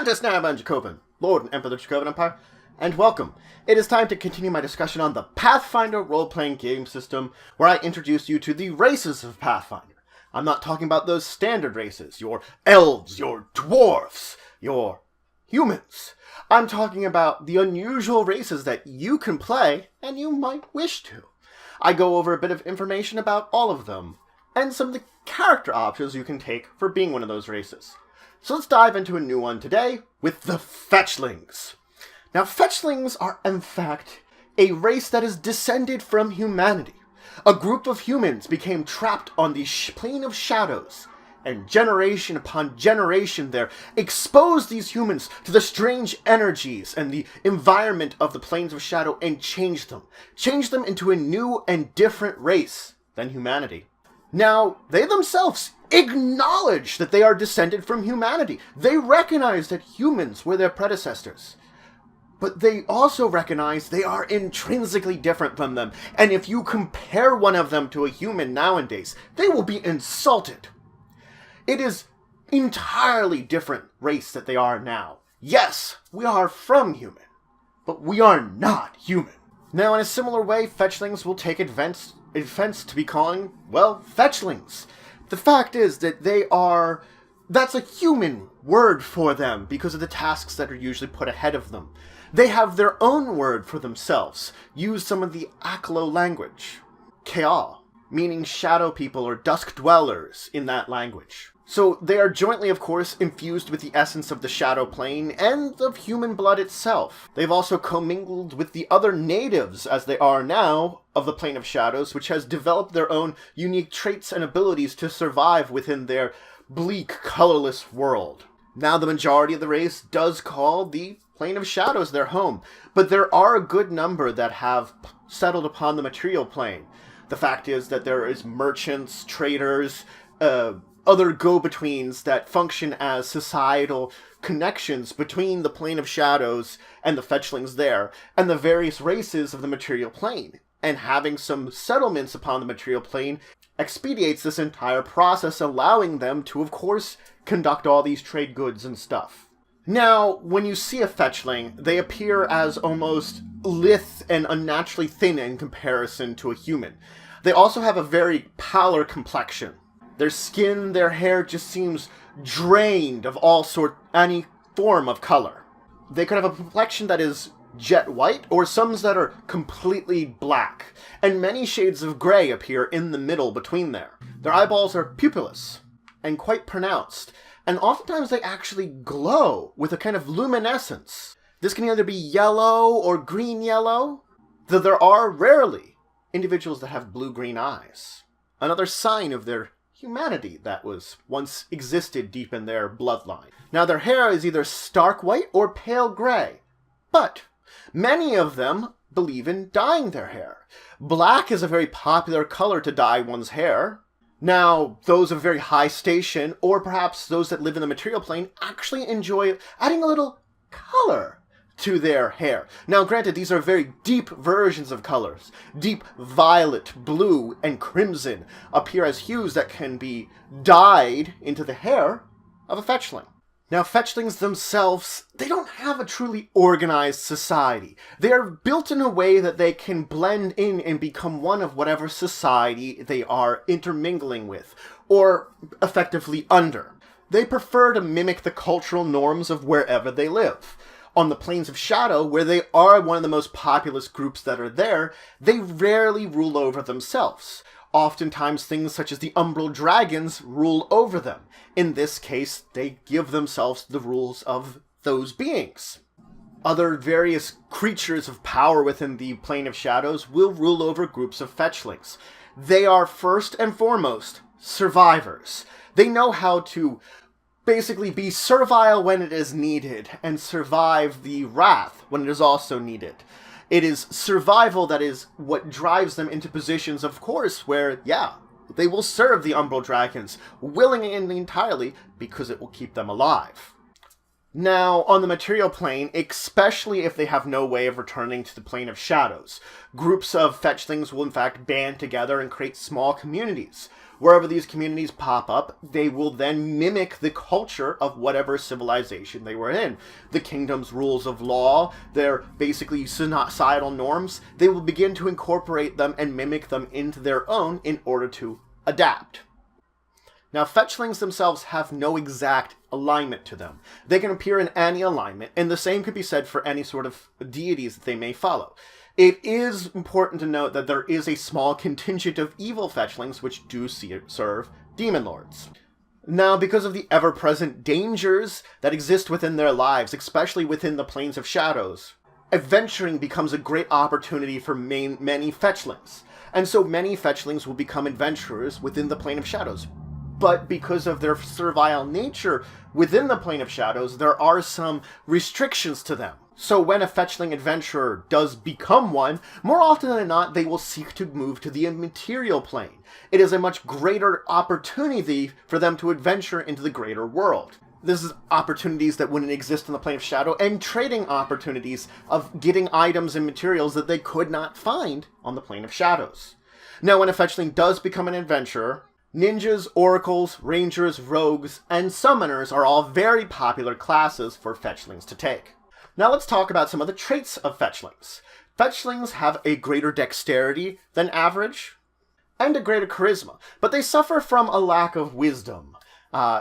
Grantis Naraban Dracovin, Lord and Emperor of the Dracovin Empire, and welcome. It is time to continue my discussion on the Pathfinder role-playing game system, where I introduce you to the races of Pathfinder. I'm not talking about those standard races, your elves, your dwarfs, your humans. I'm talking about the unusual races that you can play, and you might wish to. I go over a bit of information about all of them, and some of the character options you can take for being one of those races. So let's dive into a new one today with the Fetchlings. Now, Fetchlings are, in fact, a race that is descended from humanity. A group of humans became trapped on the plane of shadows, and generation upon generation there exposed these humans to the strange energies and the environment of the planes of shadow and changed them into a new and different race than humanity. Now, they themselves acknowledge that they are descended from humanity. They recognize that humans were their predecessors. But they also recognize they are intrinsically different from them. And if you compare one of them to a human nowadays, they will be insulted. It is entirely different race that they are now. Yes, we are from human, but we are not human. Now, in a similar way, Fetchlings will take offense to be calling, well, Fetchlings. The fact is that that's a human word for them because of the tasks that are usually put ahead of them. They have their own word for themselves, use some of the Aklo language. Kea, meaning shadow people or dusk dwellers in that language. So they are jointly, of course, infused with the essence of the shadow plane and of human blood itself. They've also commingled with the other natives, as they are now, of the plane of shadows, which has developed their own unique traits and abilities to survive within their bleak, colorless world. Now the majority of the race does call the plane of shadows their home, but there are a good number that have settled upon the material plane. The fact is that there is merchants, traders, other go-betweens that function as societal connections between the plane of shadows and the fetchlings there, and the various races of the material plane. And having some settlements upon the material plane expedites this entire process, allowing them to, of course, conduct all these trade goods and stuff. Now, when you see a fetchling, they appear as almost lithe and unnaturally thin in comparison to a human. They also have a very pallor complexion. Their skin, their hair just seems drained of any form of color. They could have a complexion that is jet white, or some that are completely black, and many shades of gray appear in the middle between there. Their eyeballs are pupilless, and quite pronounced, and oftentimes they actually glow with a kind of luminescence. This can either be yellow or green-yellow, though there are rarely individuals that have blue-green eyes. Another sign of their humanity that was once existed deep in their bloodline. Now their hair is either stark white or pale gray, but many of them believe in dyeing their hair. Black is a very popular color to dye one's hair. Now, those of very high station, or perhaps those that live in the material plane, actually enjoy adding a little color to their hair. Now, granted, these are very deep versions of colors. Deep violet, blue, and crimson appear as hues that can be dyed into the hair of a fetchling. Now, fetchlings themselves, they don't have a truly organized society. They are built in a way that they can blend in and become one of whatever society they are intermingling with, or effectively under. They prefer to mimic the cultural norms of wherever they live. On the planes of shadow, where they are one of the most populous groups that are there, they rarely rule over themselves. Oftentimes things such as the umbral dragons rule over them. In this case, they give themselves the rules of those beings. Other various creatures of power within the plane of shadows will rule over groups of fetchlings. They are first and foremost survivors. They know how to basically be servile when it is needed, and survive the wrath when it is also needed. It is survival that is what drives them into positions, of course, where, they will serve the umbral dragons willingly and entirely because it will keep them alive. Now, on the material plane, especially if they have no way of returning to the plane of shadows, groups of fetchlings will in fact band together and create small communities, Wherever these communities pop up, they will then mimic the culture of whatever civilization they were in. The kingdom's rules of law, their basically societal norms, they will begin to incorporate them and mimic them into their own in order to adapt. Now, fetchlings themselves have no exact alignment to them. They can appear in any alignment, and the same could be said for any sort of deities that they may follow. It is important to note that there is a small contingent of evil fetchlings which do serve demon lords. Now, because of the ever-present dangers that exist within their lives, especially within the planes of shadows, adventuring becomes a great opportunity for many fetchlings. And so many fetchlings will become adventurers within the plane of shadows. But because of their servile nature within the plane of shadows, there are some restrictions to them. So when a fetchling adventurer does become one, more often than not, they will seek to move to the immaterial plane. It is a much greater opportunity for them to adventure into the greater world. This is opportunities that wouldn't exist in the plane of shadow, and trading opportunities of getting items and materials that they could not find on the plane of shadows. Now, when a fetchling does become an adventurer, ninjas, oracles, rangers, rogues, and summoners are all very popular classes for fetchlings to take. Now let's talk about some of the traits of fetchlings. Fetchlings have a greater dexterity than average, and a greater charisma, but they suffer from a lack of wisdom.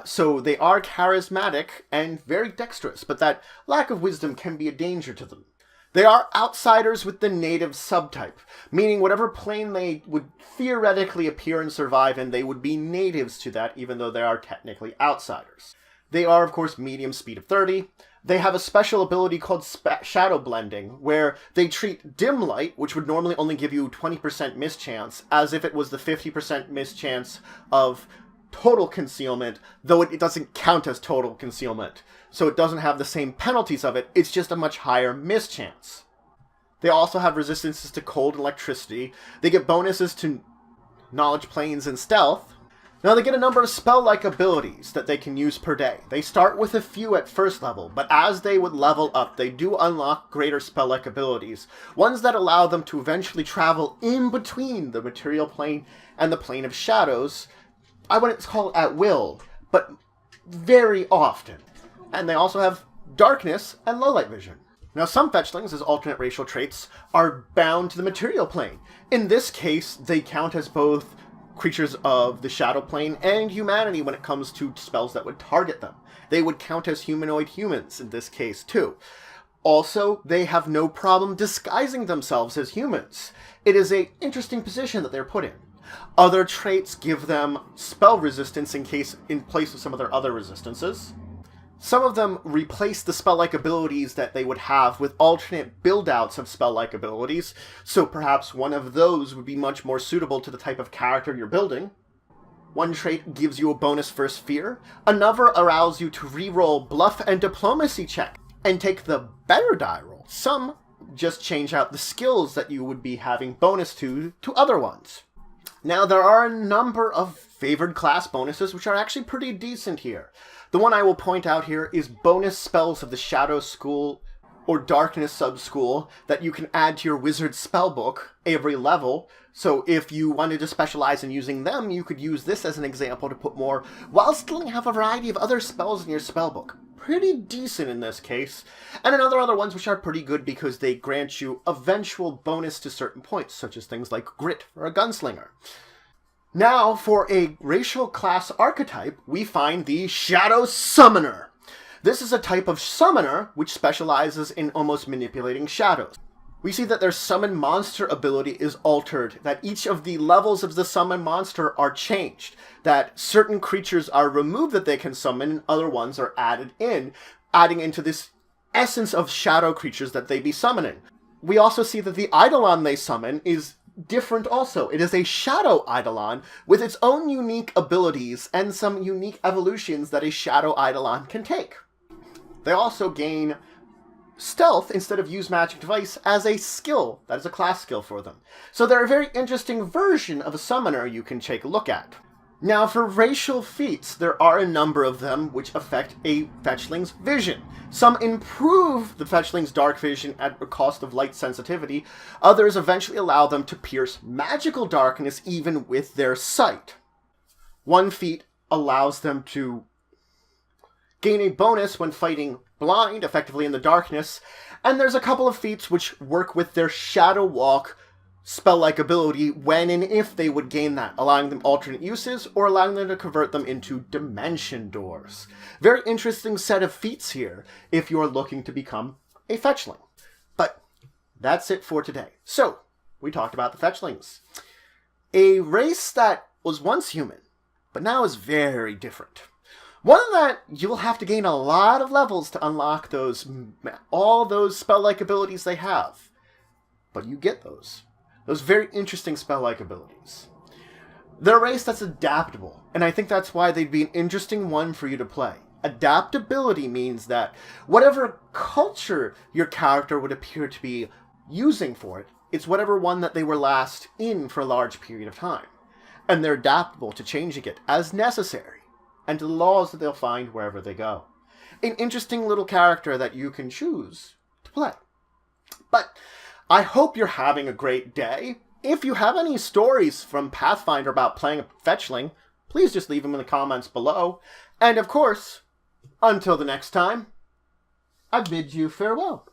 So they are charismatic and very dexterous, but that lack of wisdom can be a danger to them. They are outsiders with the native subtype, meaning whatever plane they would theoretically appear and survive in, they would be natives to that, even though they are technically outsiders. They are, of course, medium speed of 30. They have a special ability called shadow blending, where they treat dim light, which would normally only give you 20% mischance, as if it was the 50% mischance of total concealment, though it doesn't count as total concealment. So it doesn't have the same penalties of it, it's just a much higher mischance. They also have resistances to cold and electricity. They get bonuses to knowledge planes and stealth. Now they get a number of spell-like abilities that they can use per day. They start with a few at first level, but as they would level up, they do unlock greater spell-like abilities, ones that allow them to eventually travel in between the material plane and the plane of shadows. I wouldn't call it at will, but very often. And they also have darkness and low light vision. Now some fetchlings, as alternate racial traits, are bound to the material plane. In this case, they count as both creatures of the shadow plane and humanity when it comes to spells that would target them. They would count as humanoid humans in this case too. Also, they have no problem disguising themselves as humans. It is an interesting position that they're put in. Other traits give them spell resistance in place of some of their other resistances. Some of them replace the spell-like abilities that they would have with alternate build-outs of spell-like abilities, so perhaps one of those would be much more suitable to the type of character you're building. One trait gives you a bonus versus fear. Another allows you to reroll bluff and diplomacy check and take the better die roll. Some just change out the skills that you would be having bonus to other ones. Now, there are a number of favored class bonuses which are actually pretty decent here. The one I will point out here is bonus spells of the Shadow School or Darkness Sub-School that you can add to your Wizard spellbook every level. So if you wanted to specialize in using them, you could use this as an example to put more, while still have a variety of other spells in your spellbook. Pretty decent in this case. And other ones which are pretty good because they grant you eventual bonus to certain points, such as things like Grit for a Gunslinger. Now, for a racial class archetype, we find the Shadow Summoner. This is a type of summoner which specializes in almost manipulating shadows. We see that their summon monster ability is altered, that each of the levels of the summon monster are changed, that certain creatures are removed that they can summon and other ones are added in, adding into this essence of shadow creatures that they be summoning. We also see that the Eidolon they summon is different also. It is a Shadow Eidolon with its own unique abilities and some unique evolutions that a Shadow Eidolon can take. They also gain Stealth instead of Use Magic Device as a skill. That is a class skill for them. So they're a very interesting version of a summoner you can take a look at. Now, for racial feats, there are a number of them which affect a fetchling's vision. Some improve the fetchling's dark vision at the cost of light sensitivity. Others eventually allow them to pierce magical darkness even with their sight. One feat allows them to gain a bonus when fighting blind, effectively in the darkness, and there's a couple of feats which work with their Shadow Walk spell-like ability when and if they would gain that, allowing them alternate uses or allowing them to convert them into dimension doors. Very interesting set of feats here if you're looking to become a Fetchling. But that's it for today. So, we talked about the Fetchlings. A race that was once human, but now is very different. One that you'll have to gain a lot of levels to unlock all those spell-like abilities they have. But you get those. Those very interesting spell-like abilities. They're a race that's adaptable, and I think that's why they'd be an interesting one for you to play. Adaptability means that whatever culture your character would appear to be using for it, it's whatever one that they were last in for a large period of time. And they're adaptable to changing it as necessary, and to the laws that they'll find wherever they go. An interesting little character that you can choose to play. But I hope you're having a great day. If you have any stories from Pathfinder about playing a Fetchling, please just leave them in the comments below. And of course, until the next time, I bid you farewell.